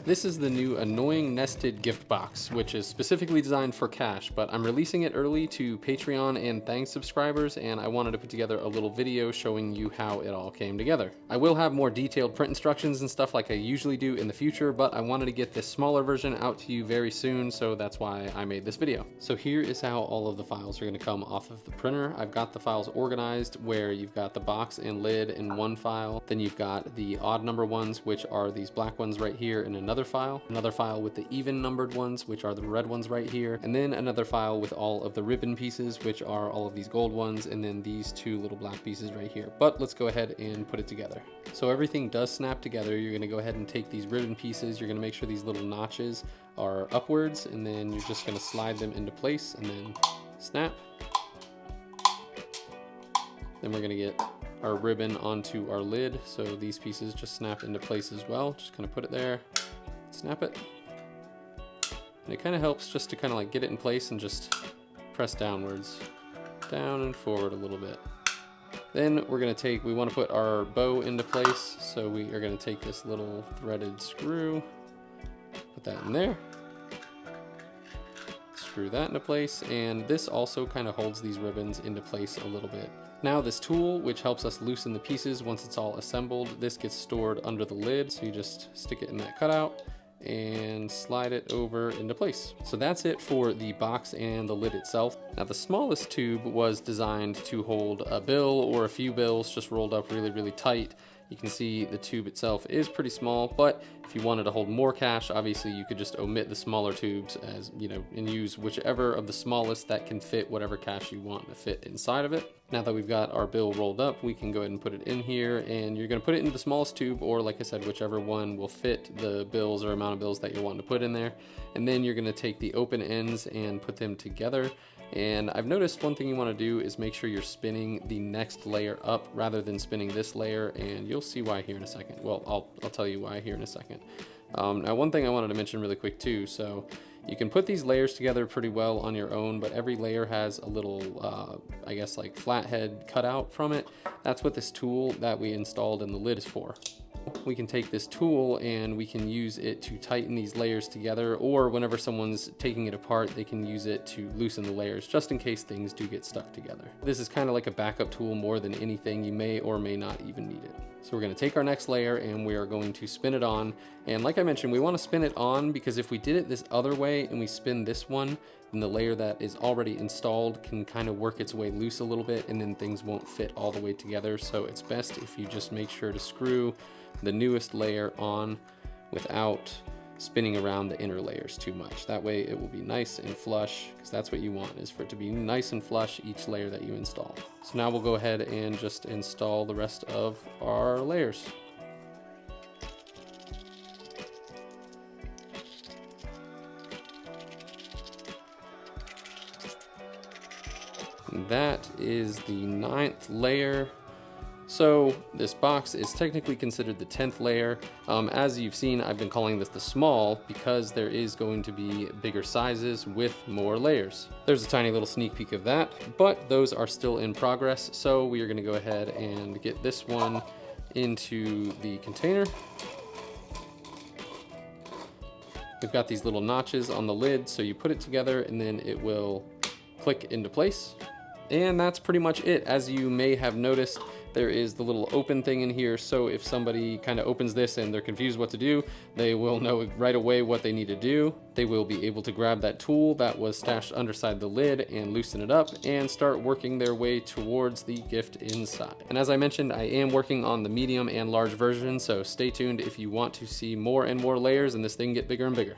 This is the new annoying nested gift box, which is specifically designed for cash, but I'm releasing it early to Patreon and Thangs subscribers, and I wanted to put together a little video showing you how it all came together. I will have more detailed print instructions and stuff like I usually do in the future, but I wanted to get this smaller version out to you very soon, so that's why I made this video. So here is how all of the files are going to come off of the printer. I've got the files organized where you've got the box and lid in one file, then you've got the odd number ones, which are these black ones right here, in another file with the even numbered ones, which are the red ones right here, and then another file with all of the ribbon pieces, which are all of these gold ones, and then these two little black pieces right here. But let's go ahead and put it together. So everything does snap together. You're going to go ahead and take these ribbon pieces, you're going to make sure these little notches are upwards, and then you're just going to slide them into place and then snap. Then we're going to get our ribbon onto our lid, so these pieces just snap into place as well. Just kind of put it there, snap it, and it kind of helps just to kind of like get it in place and just press downwards, down and forward a little bit. Then we're going to we want to put our bow into place, so we are going to take this little threaded screw, put that in there, screw that into place, and this also kind of holds these ribbons into place a little bit. Now this tool, which helps us loosen the pieces once it's all assembled, this gets stored under the lid, so you just stick it in that cutout and slide it over into place. So that's it for the box and the lid itself. Now the smallest tube was designed to hold a bill or a few bills just rolled up really, really tight. You can see the tube itself is pretty small, but if you wanted to hold more cash, obviously you could just omit the smaller tubes, as you know, and use whichever of the smallest that can fit whatever cash you want to fit inside of it. Now that we've got our bill rolled up, we can go ahead and put it in here, and you're going to put it into the smallest tube, or like I said, whichever one will fit the bills or amount of bills that you're wanting to put in there. And then you're going to take the open ends and put them together. And I've noticed one thing you want to do is make sure you're spinning the next layer up rather than spinning this layer, and you'll see why here in a second. Well, I'll tell you why here in a second. Now one thing I wanted to mention really quick too, so you can put these layers together pretty well on your own, but every layer has a little, I guess like flathead cut out from it. That's what this tool that we installed in the lid is for. We can take this tool and we can use it to tighten these layers together, or whenever someone's taking it apart, they can use it to loosen the layers just in case things do get stuck together. This is kind of like a backup tool more than anything. You may or may not even need it. So we're going to take our next layer and we are going to spin it on. And like I mentioned, we want to spin it on because if we did it this other way and we spin this one, then the layer that is already installed can kind of work its way loose a little bit, and then things won't fit all the way together. So it's best if you just make sure to screw the newest layer on without spinning around the inner layers too much. That way it will be nice and flush, because that's what you want, is for it to be nice and flush each layer that you install. So now we'll go ahead and just install the rest of our layers. And that is the 9th layer. So this box is technically considered the 10th layer. As you've seen, I've been calling this the small because there is going to be bigger sizes with more layers. There's a tiny little sneak peek of that, but those are still in progress. So we are going to go ahead and get this one into the container. We've got these little notches on the lid, so you put it together and then it will click into place. And that's pretty much it. As you may have noticed, there is the little open thing in here, so if somebody kind of opens this and they're confused what to do, they will know right away what they need to do. They will be able to grab that tool that was stashed underside the lid and loosen it up and start working their way towards the gift inside. And as I mentioned, I am working on the medium and large version, so stay tuned if you want to see more and more layers and this thing get bigger and bigger.